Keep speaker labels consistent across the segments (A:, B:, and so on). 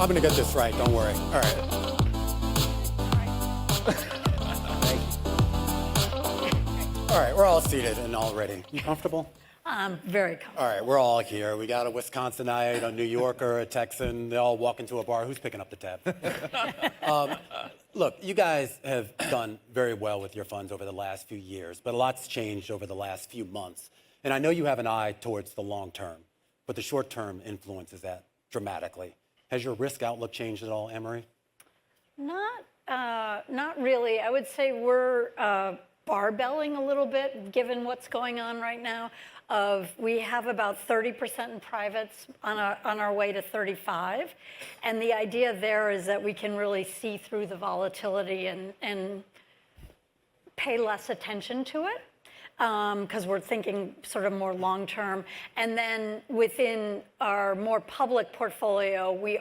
A: I'm going to get this right. Don't worry. All right. All right, we're all seated and all ready. You comfortable?
B: I'm very comfortable.
A: All right, we're all here. We got a Wisconsinite, a New Yorker, a Texan. They all walk into a bar. Who's picking up the tab? Look, you guys have done very well with your funds over the last few years, but a lot's changed over the last few months. And I know you have an eye towards the long term, but the short term influences that dramatically. Has your risk outlook changed at all, Anne-Marie?
B: Not really. I would say we're barbelling a little bit, given what's going on right now. We have about 30% in privates on our way to 35. And the idea there is that we can really see through the volatility and pay less attention to it. Because we're thinking sort of more long-term. And then within our more public portfolio, we're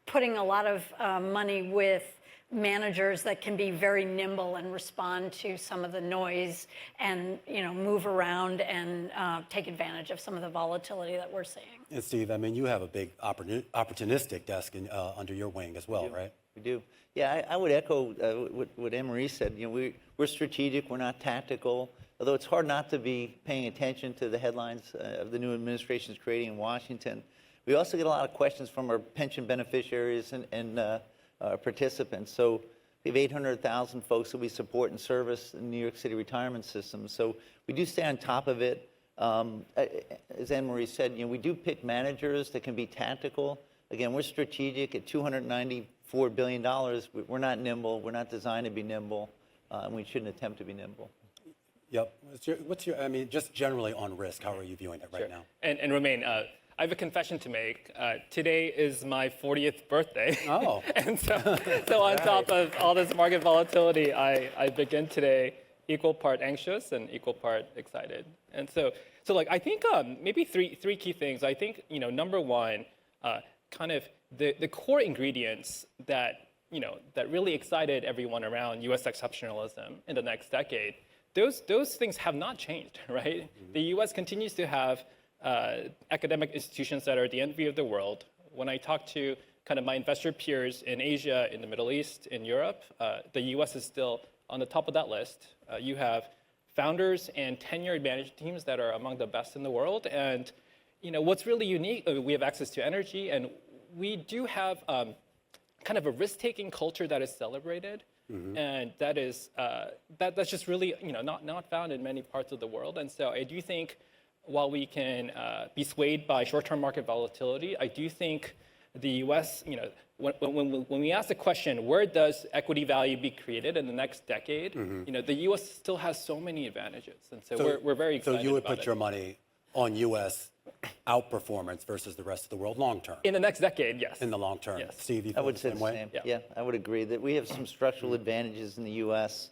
B: putting a lot of money with managers that can be very nimble and respond to some of the noise and move around and take advantage of some of the volatility that we're seeing.
A: And Steve, I mean, you have a big opportunistic desk under your wing as well, right?
C: We do. Yeah, I would echo what Anne-Marie said. We're strategic, we're not tactical. Although it's hard not to be paying attention to the headlines of the new administration's creating in Washington. We also get a lot of questions from our pension beneficiaries and participants. So we have 800,000 folks that we support and service in the New York City retirement system. So we do stay on top of it. As Anne-Marie said, we do pick managers that can be tactical. Again, we're strategic at $294 billion. We're not nimble. We're not designed to be nimble, and we shouldn't attempt to be nimble.
A: Yep. I mean, just generally on risk, how are you viewing it right now?
D: And Romaine, I have a confession to make. Today is my 40th birthday.
A: Oh.
D: And so on top of all this market volatility, I begin today equal part anxious and equal part excited. And so like I think maybe three key things. I think number one, kind of the core ingredients that really excited everyone around U.S. exceptionalism in the next decade. Those things have not changed, right? Mm-hmm. The U.S. continues to have academic institutions that are the envy of the world. When I talk to kind of my investor peers in Asia, in the Middle East, in Europe, the U.S. is still on the top of that list. You have founders and tenured management teams that are among the best in the world. And what's really unique, we have access to energy, and we do have kind of a risk-taking culture that is celebrated. Mm-hmm. And that is that's just really not found in many parts of the world. And so I do think while we can be swayed by short-term market volatility, I do think the U.S. When we ask the question, where does equity value be created in the next decade? Mm-hmm. The U.S. still has so many advantages, and so we're very excited.
A: So you would
D: about
A: put your money on U.S. outperformance versus the rest of the world long term?
D: In the next decade, yes.
A: In the long term.
D: Yes.
A: Steve, you
C: I would say
A: the
C: the same. Yeah, I would agree that we have some structural advantages in the U.S.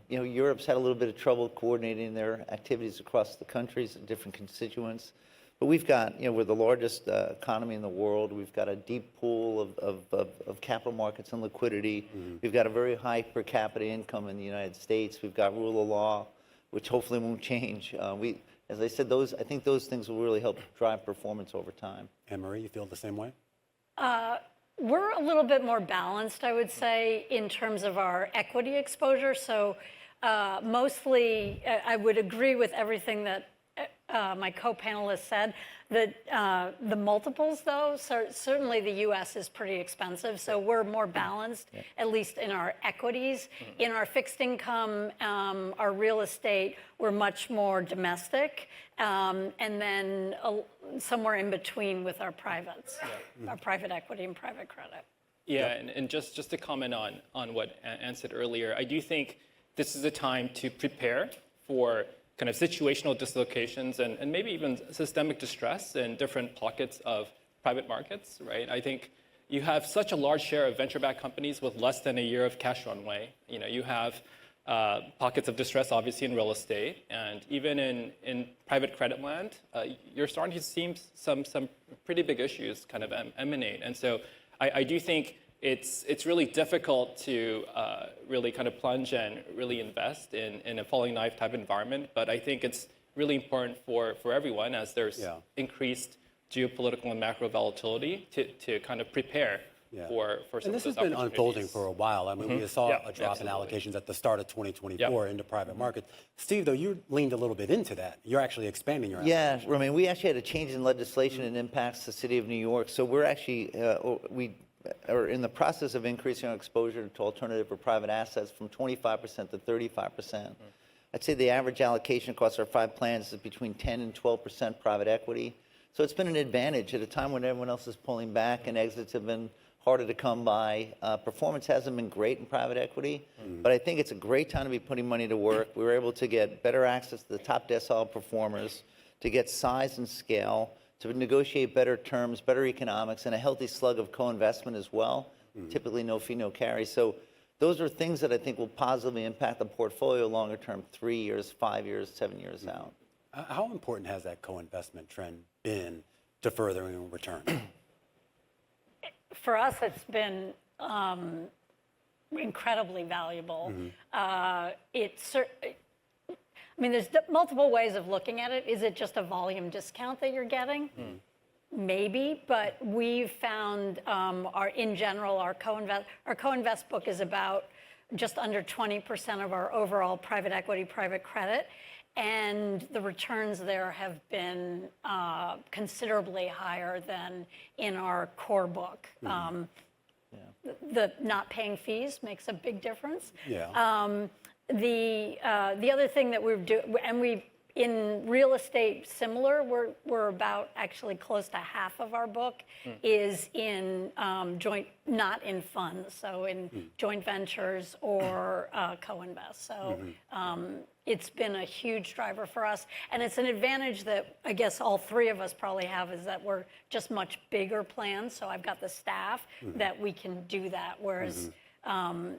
C: Europe's had a little bit of trouble coordinating their activities across the countries and different constituents. But we've got, we're the largest economy in the world. We've got a deep pool of capital markets and liquidity. Mm-hmm. We've got a very high per capita income in the United States. We've got rule of law, which hopefully won't change. As I said, I think those things will really help drive performance over time.
A: Anne-Marie, you feel the same way?
B: We're a little bit more balanced, I would say, in terms of our equity exposure. So mostly, I would agree with everything that my co-panelists said. That the multiples, though, certainly the U.S. is pretty expensive. So we're more balanced, at least in our equities. Mm-hmm. In our fixed income, our real estate, we're much more domestic. And then somewhere in between with our privates, our private equity and private credit.
D: Yeah, and just to comment on what Anne said earlier, I do think this is a time to prepare for kind of situational dislocations and maybe even systemic distress in different pockets of private markets, right? I think you have such a large share of venture-backed companies with less than a year of cash runway. You have pockets of distress, obviously, in real estate, and even in private credit land, you're starting to see some pretty big issues kind of emanate. And so I do think it's really difficult to really kind of plunge and really invest in a falling knife type environment. But I think it's really important for everyone as there's increased geopolitical and macro volatility to kind of prepare for some
A: And this
D: of
A: has
D: those
A: been unfolding for a while. I mean, we saw
D: Yeah,
A: a drop in
D: absolutely.
A: allocations at the start of 2024 into private markets. Steve, though, you leaned a little bit into that. You're actually expanding your
C: Yeah, Romaine, we actually had a change in legislation and impacts the city of New York. So we're actually, we are in the process of increasing our exposure to alternative or private assets from 25% to 35%. I'd say the average allocation across our 5 plans is between 10 and 12% private equity. So it's been an advantage at a time when everyone else is pulling back and exits have been harder to come by. Performance hasn't been great in private equity, but I think it's a great time to be putting money to work. We were able to get better access to the top decile performers, to get size and scale, to negotiate better terms, better economics, and a healthy slug of co-investment as well, typically no fee, no carry. So those are things that I think will positively impact the portfolio longer term, 3 years, 5 years, 7 years out.
A: How important has that co-investment trend been to furthering return?
B: For us, it's been incredibly valuable. I mean, there's multiple ways of looking at it. Is it just a volume discount that you're getting? Maybe, but we've found in general, our co-invest book is about just under 20% of our overall private equity, private credit. And the returns there have been considerably higher than in our core book. The not paying fees makes a big difference.
A: Yeah.
B: The other thing that we're doing, and we in real estate similar, we're about actually close to half of our book is in joint, not in funds, so in joint ventures or co-invest. So it's been a huge driver for us, and it's an advantage that I guess all 3 of us probably have, is that we're just much bigger plans. So I've got the staff that we can do that, whereas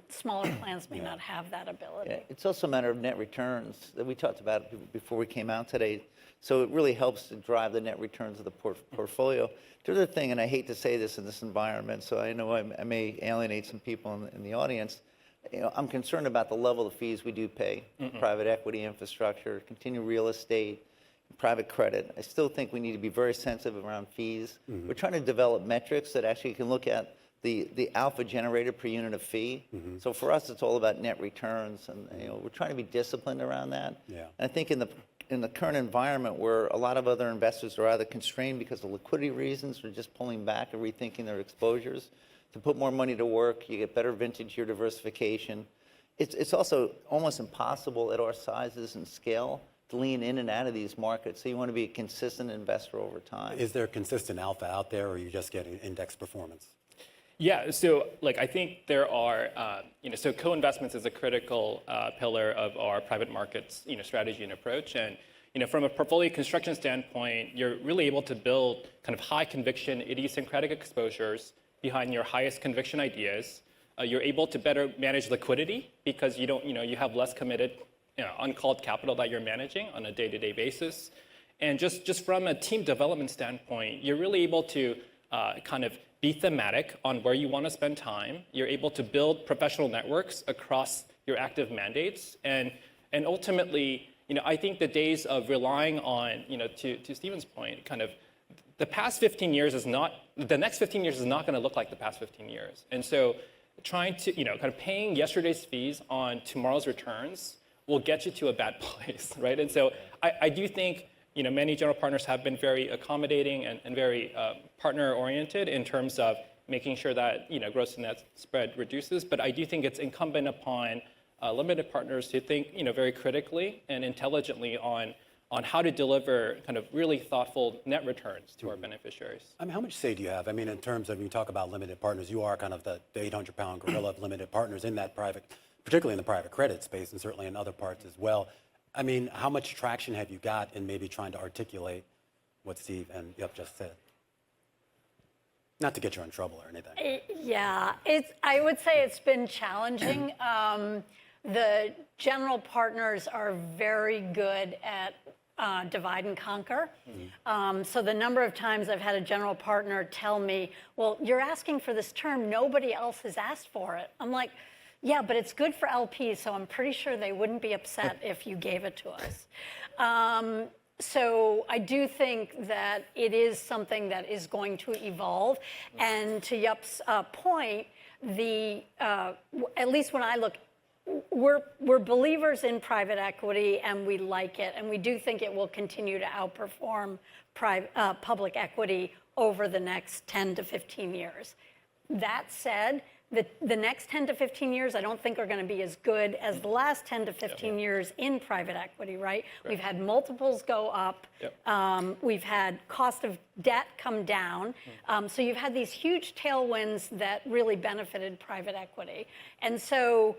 B: smaller plans may not have that ability.
C: Yeah, it's also a matter of net returns that we talked about before we came out today. So it really helps to drive the net returns of the portfolio. The other thing, and I hate to say this in this environment, so I know I may alienate some people in the audience. You know, I'm concerned about the level of fees we do pay, private equity, infrastructure, continued real estate, private credit. I still think we need to be very sensitive around fees. We're trying to develop metrics that actually can look at the alpha generated per unit of fee. So for us, it's all about net returns, and you know, we're trying to be disciplined around that.
A: Yeah.
C: And I think in the current environment where a lot of other investors are either constrained because of liquidity reasons or just pulling back and rethinking their exposures, to put more money to work, you get better vintage year diversification. It's also almost impossible at our sizes and scale to lean in and out of these markets. So you want to be a consistent investor over time.
A: Is there consistent alpha out there, or are you just getting index performance?
D: Yeah, so like I think there are, so co-investments is a critical pillar of our private markets, strategy and approach. And from a portfolio construction standpoint, you're really able to build kind of high conviction, idiosyncratic exposures behind your highest conviction ideas. You're able to better manage liquidity because you don't, you have less committed, uncalled capital that you're managing on a day-to-day basis. And just from a team development standpoint, you're really able to kind of be thematic on where you want to spend time. You're able to build professional networks across your active mandates. And ultimately, I think the days of relying on, to Steven's point, kind of the past 15 years is not, the next 15 years is not going to look like the past 15 years. And so trying to, kind of paying yesterday's fees on tomorrow's returns will get you to a bad place, right? And so I do think, many general partners have been very accommodating and very partner-oriented in terms of making sure that gross to net spread reduces. But I do think it's incumbent upon limited partners to think very critically and intelligently on how to deliver kind of really thoughtful net returns to our beneficiaries.
A: I mean, how much say do you have? I mean, in terms of, when you talk about limited partners, you are kind of the 800-pound gorilla of limited partners in that private, particularly in the private credit space and certainly in other parts as well. I mean, how much traction have you got in maybe trying to articulate what Steve and Yup just said? Not to get you in trouble or anything.
B: Yeah, I would say it's been challenging. The general partners are very good at divide and conquer. So the number of times I've had a general partner tell me, well, you're asking for this term, nobody else has asked for it. I'm like, yeah, but it's good for LPs, so I'm pretty sure they wouldn't be upset if you gave it to us. So I do think that it is something that is going to evolve. And to Yup's point, at least when I look, we're believers in private equity, and we like it, and we do think it will continue to outperform public equity over the next 10 to 15 years. That said, the next 10 to 15 years, I don't think are going to be as good as the last 10 to 15 years in private equity, right? We've had multiples go up. We've had cost of debt come down. So you've had these huge tailwinds that really benefited private equity. And so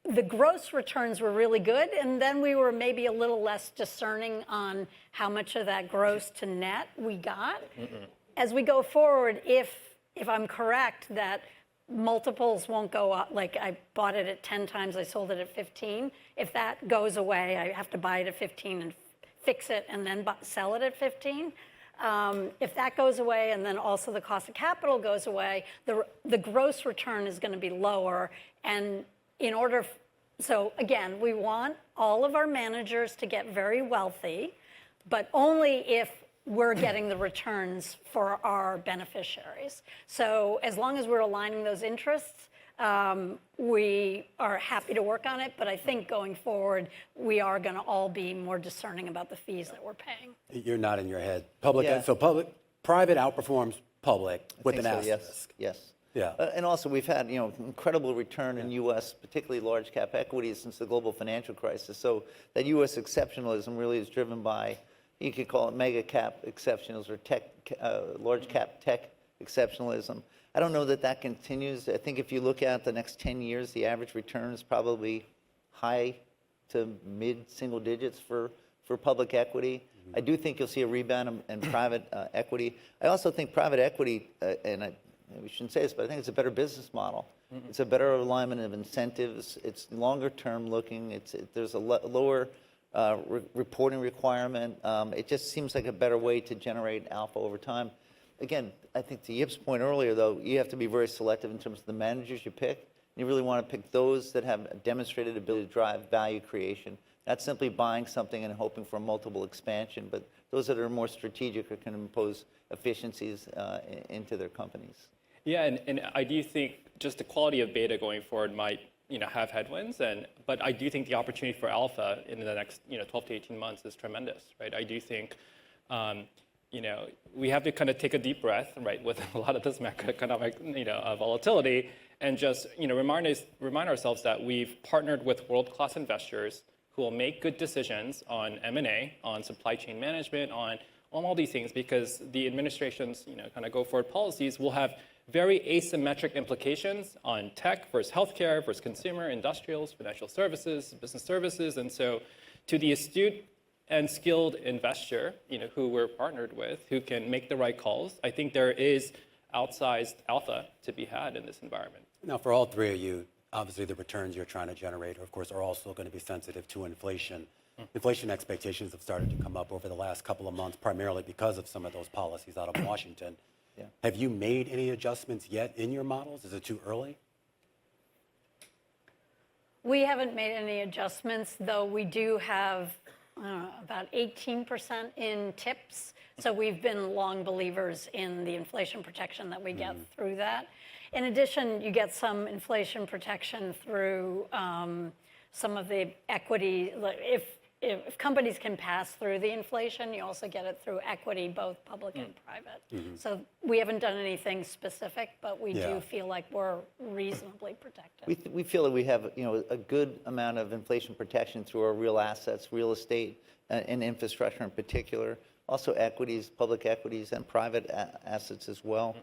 B: the gross returns were really good, and then we were maybe a little less discerning on how much of that gross to net we got. As we go forward, if I'm correct that multiples won't go up, like I bought it at 10 times, I sold it at 15. If that goes away, I have to buy it at 15 and fix it and then sell it at 15. If that goes away, and then also the cost of capital goes away, the gross return is going to be lower. And so again, we want all of our managers to get very wealthy, but only if we're getting the returns for our beneficiaries. So as long as we're aligning those interests, we are happy to work on it. But I think going forward, we are going to all be more discerning about the fees that we're paying.
A: You're nodding your head. Private outperforms public with an asterisk.
C: Yes.
A: Yeah.
C: And also, we've had incredible return in U.S., particularly large cap equities, since the global financial crisis. So that U.S. exceptionalism really is driven by, you could call it mega cap exceptionalism or large cap tech exceptionalism. I don't know that continues. I think if you look at the next 10 years, the average return is probably high to mid single digits for public equity. I do think you'll see a rebound in private equity. I also think private equity, we shouldn't say this, but I think it's a better business model. It's a better alignment of incentives. It's longer term looking. There's a lower reporting requirement. It just seems like a better way to generate alpha over time. Again, I think to Yip's point earlier, though, you have to be very selective in terms of the managers you pick. You really want to pick those that have a demonstrated ability to drive value creation, not simply buying something and hoping for a multiple expansion, but those that are more strategic or can impose efficiencies into their companies.
D: Yeah, and I do think just the quality of beta going forward might have headwinds, but I do think the opportunity for alpha in the next 12 to 18 months is tremendous, right? I do think we have to kind of take a deep breath, right, with a lot of this macroeconomic volatility, and just remind ourselves that we've partnered with world-class investors who will make good decisions on M&A, on supply chain management, on all these things, because the administration's kind of go forward policies will have very asymmetric implications on tech versus healthcare versus consumer, industrials, financial services, business services. And so to the astute and skilled investor, who we're partnered with, who can make the right calls, I think there is outsized alpha to be had in this environment.
A: Now, for all three of you, obviously the returns you're trying to generate, of course, are also going to be sensitive to inflation. Inflation expectations have started to come up over the last couple of months, primarily because of some of those policies out of Washington. Yeah. Have you made any adjustments yet in your models? Is it too early?
B: We haven't made any adjustments, though we do have about 18% in tips. So we've been long believers in the inflation protection that we get through that. In addition, you get some inflation protection through some of the equity. If companies can pass through the inflation, you also get it through equity, both public and private. So we haven't done anything specific, but we do feel like we're reasonably protected.
C: We feel that we have a good amount of inflation protection through our real assets, real estate, and infrastructure in particular. Also equities, public equities, and private assets as well.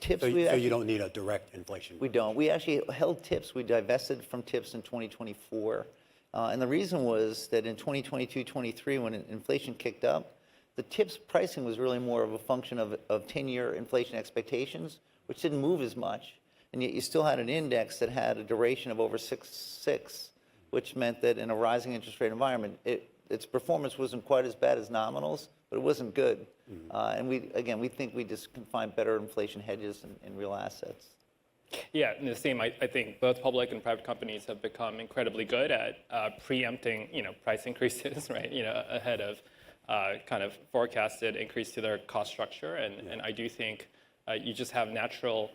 C: Tips.
A: So you don't need a direct inflation.
C: We don't. We actually held tips. We divested from tips in 2024. And the reason was that in 2022-23, when inflation kicked up, the tips pricing was really more of a function of 10-year inflation expectations, which didn't move as much. And yet you still had an index that had a duration of over 6.6, which meant that in a rising interest rate environment, its performance wasn't quite as bad as nominals, but it wasn't good. And we think we just can find better inflation hedges in real assets.
D: Yeah, and the same. I think both public and private companies have become incredibly good at preempting, price increases, right? Ahead of kind of forecasted increase to their cost structure, and I do think you just have natural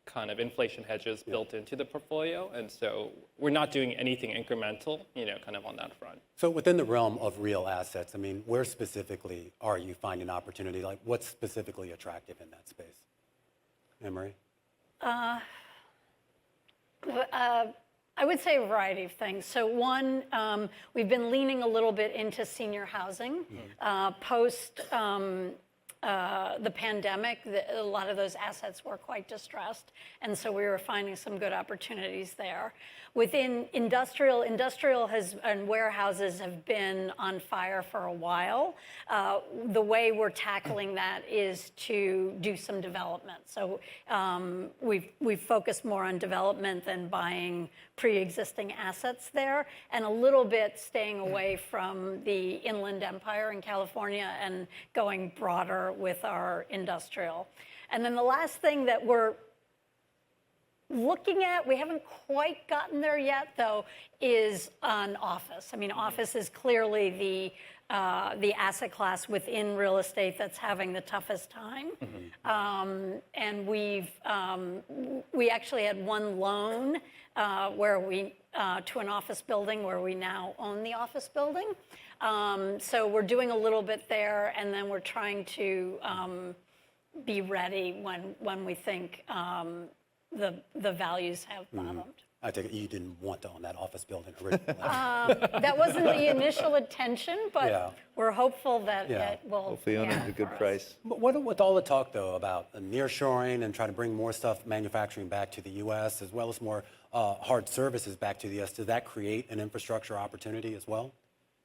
D: kind of inflation hedges built into the portfolio, and so we're not doing anything incremental, kind of on that front.
A: So within the realm of real assets, I mean, where specifically are you finding opportunity? Like, what's specifically attractive in that space? Anne-Marie?
B: I would say a variety of things. So one, we've been leaning a little bit into senior housing. Post the pandemic, a lot of those assets were quite distressed, and so we were finding some good opportunities there. Within industrial and warehouses have been on fire for a while. The way we're tackling that is to do some development. So we've focused more on development than buying pre-existing assets there, and a little bit staying away from the Inland Empire in California and going broader with our industrial. And then the last thing that we're looking at, we haven't quite gotten there yet, though, is on office. I mean, office is clearly the asset class within real estate that's having the toughest time. And we actually had one loan where we to an office building where we now own the office building. So we're doing a little bit there, and then we're trying to be ready when we think the values have bottomed.
A: I take it you didn't want to own that office building originally.
B: That wasn't the initial intention, but we're hopeful that it will.
C: Hopefully own it at a good price.
A: But what with all the talk, though, about nearshoring and trying to bring more stuff, manufacturing back to the U.S., as well as more hard services back to the U.S., does that create an infrastructure opportunity as well?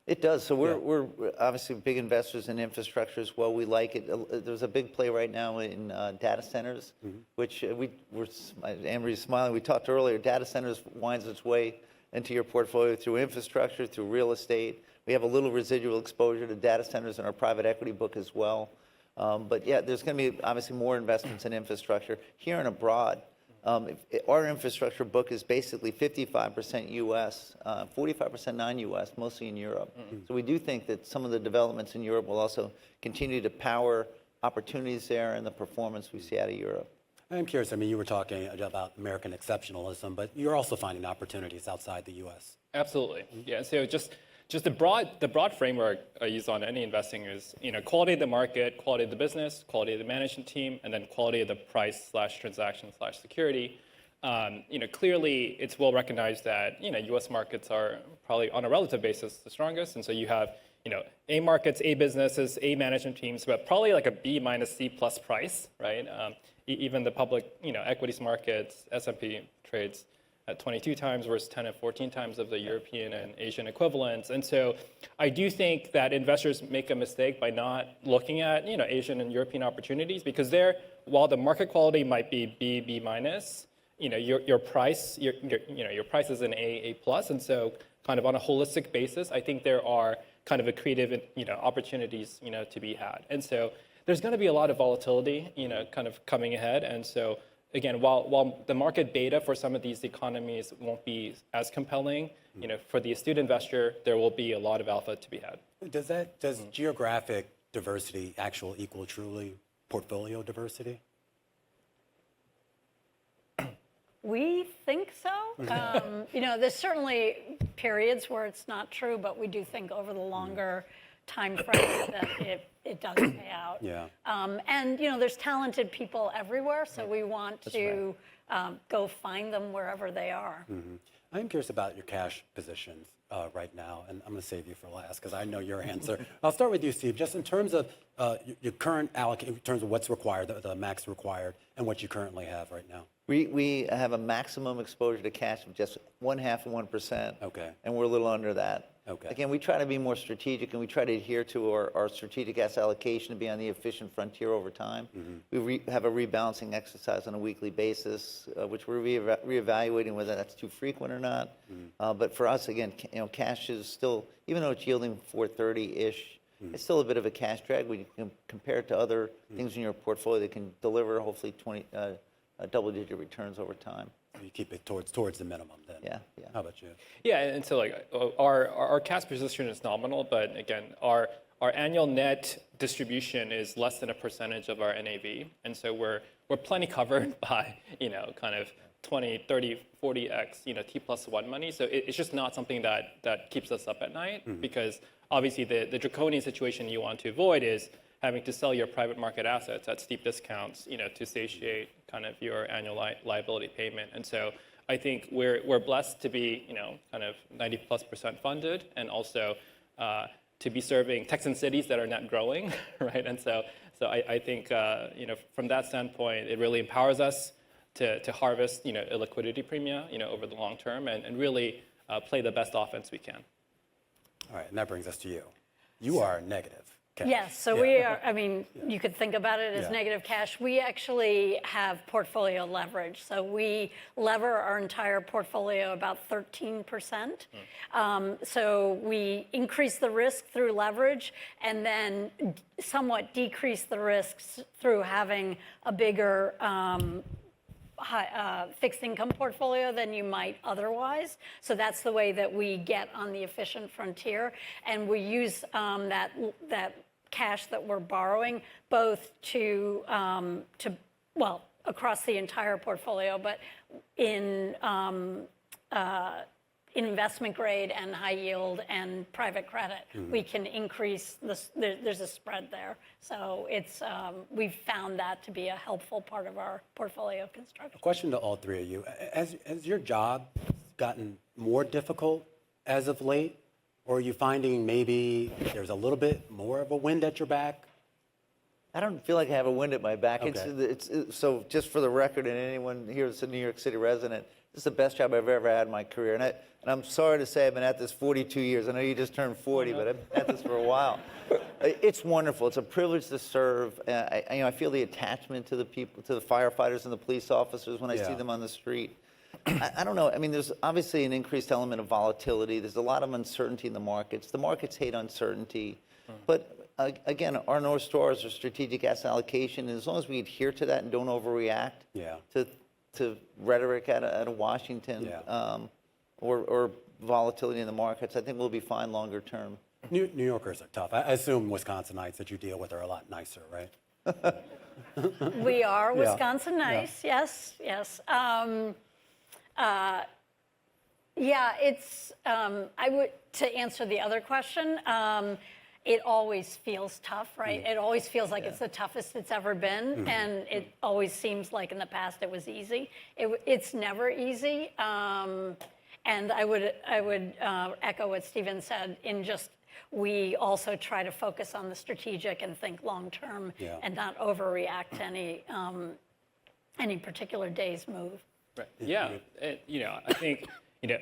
C: It does. So we're obviously big investors in infrastructure as well. We like it. There's a big play right now in data centers, which Anne-Marie's smiling. We talked earlier, data centers winds its way into your portfolio through infrastructure, through real estate. We have a little residual exposure to data centers in our private equity book as well. But yeah, there's going to be obviously more investments in infrastructure here and abroad. Our infrastructure book is basically 55% U.S., 45% non-U.S., mostly in Europe. So we do think that some of the developments in Europe will also continue to power opportunities there and the performance we see out of Europe.
A: I'm curious, I mean, you were talking about American exceptionalism, but you're also finding opportunities outside the U.S.
D: Absolutely. Yeah, so just the broad framework I use on any investing is quality of the market, quality of the business, quality of the management team, and then quality of the price/transaction/security. Clearly it's well recognized that U.S. markets are probably on a relative basis the strongest, and so you have A markets, A businesses, A management teams, but probably like a B minus C plus price, right? Even the public equities markets, S&P trades at 22 times versus 10 and 14 times of the European and Asian equivalents. And so I do think that investors make a mistake by not looking at Asian and European opportunities, because there, while the market quality might be B minus, your price is an A plus. And so kind of on a holistic basis, I think there are kind of accretive opportunities to be had. And so there's going to be a lot of volatility kind of coming ahead. And so again, while the market beta for some of these economies won't be as compelling, for the astute investor, there will be a lot of alpha to be had.
A: Does geographic diversity equal truly portfolio diversity?
B: We think so. There's certainly periods where it's not true, but we do think over the longer time frame that it does pay out.
A: Yeah.
B: And there's talented people everywhere, so we want to go find them wherever they are.
A: I'm curious about your cash positions right now, and I'm going to save you for last because I know your answer. I'll start with you, Steve. Just in terms of your current allocation, in terms of what's required, the max required, and what you currently have right now.
C: We have a maximum exposure to cash of just 0.5% of 1%.
A: Okay.
C: And we're a little under that.
A: Okay.
C: Again, we try to be more strategic, and we try to adhere to our strategic asset allocation to be on the efficient frontier over time. We have a rebalancing exercise on a weekly basis, which we're reevaluating whether that's too frequent or not. But for us, again, cash is still, even though it's yielding 4.30-ish, it's still a bit of a cash drag when you can compare it to other things in your portfolio that can deliver hopefully double-digit returns over time.
A: You keep it towards the minimum then.
C: Yeah, yeah.
A: How about you?
D: Yeah, and so like our cash position is nominal, but again, our annual net distribution is less than a percentage of our NAV, and so we're plenty covered by kind of 20, 30, 40x T+1 money. So it's just not something that keeps us up at night because obviously the draconian situation you want to avoid is having to sell your private market assets at steep discounts, to satiate kind of your annual liability payment. And so I think we're blessed to be, kind of 90+% funded, and also to be serving Texan cities that are net growing, right? And so I think, from that standpoint, it really empowers us to harvest, a liquidity premium, over the long term, and really play the best offense we can.
A: All right, and that brings us to you. You are negative cash.
B: Yes, so we are, you could think about it as negative cash. We actually have portfolio leverage. So we lever our entire portfolio about 13%. So we increase the risk through leverage and then somewhat decrease the risks through having a bigger fixed income portfolio than you might otherwise. So that's the way that we get on the efficient frontier. And we use that cash that we're borrowing both to across the entire portfolio, but in investment grade and high yield and private credit, we can increase there's a spread there. So it's we've found that to be a helpful part of our portfolio construction.
A: A question to all three of you. Has your job gotten more difficult as of late? Or are you finding maybe there's a little bit more of a wind at your back?
C: I don't feel like I have a wind at my back.
A: Okay.
C: So just for the record, and anyone here that's a New York City resident, this is the best job I've ever had in my career. And I'm sorry to say I've been at this 42 years. I know you just turned 40, but I've been at this for a while. It's wonderful. It's a privilege to serve. I feel the attachment to the people, to the firefighters and the police officers when I see them on the street. I don't know. There's obviously an increased element of volatility. There's a lot of uncertainty in the markets. The markets hate uncertainty. But again, our North Stars are strategic asset allocation. And as long as we adhere to that and don't overreact to rhetoric out of Washington or volatility in the markets, I think we'll be fine longer term.
A: New Yorkers are tough. I assume Wisconsinites that you deal with are a lot nicer, right?
B: We are Wisconsin nice, yes. It's, to answer the other question, it always feels tough, right? It always feels like it's the toughest it's ever been, and it always seems like in the past it was easy. It's never easy, and I would echo what Steven said in just, we also try to focus on the strategic and think long-term and not overreact to any particular day's move.
D: Right. Yeah. I think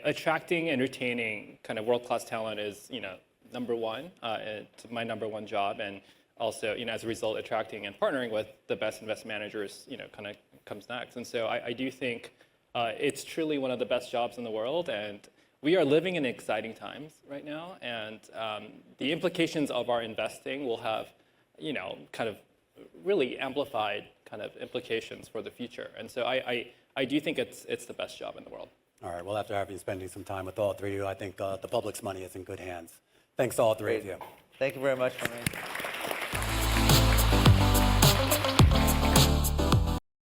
D: attracting and retaining kind of world-class talent is number one. It's my number one job, and also as a result, attracting and partnering with the best investment managers kind of comes next. And so I do think it's truly one of the best jobs in the world, and we are living in exciting times right now, and the implications of our investing will have kind of really amplified kind of implications for the future. And so I do think it's the best job in the world.
A: All right, well, after having spending some time with all three of you, I think the public's money is in good hands. Thanks to all three of you.
C: Thank you very much, Romaine.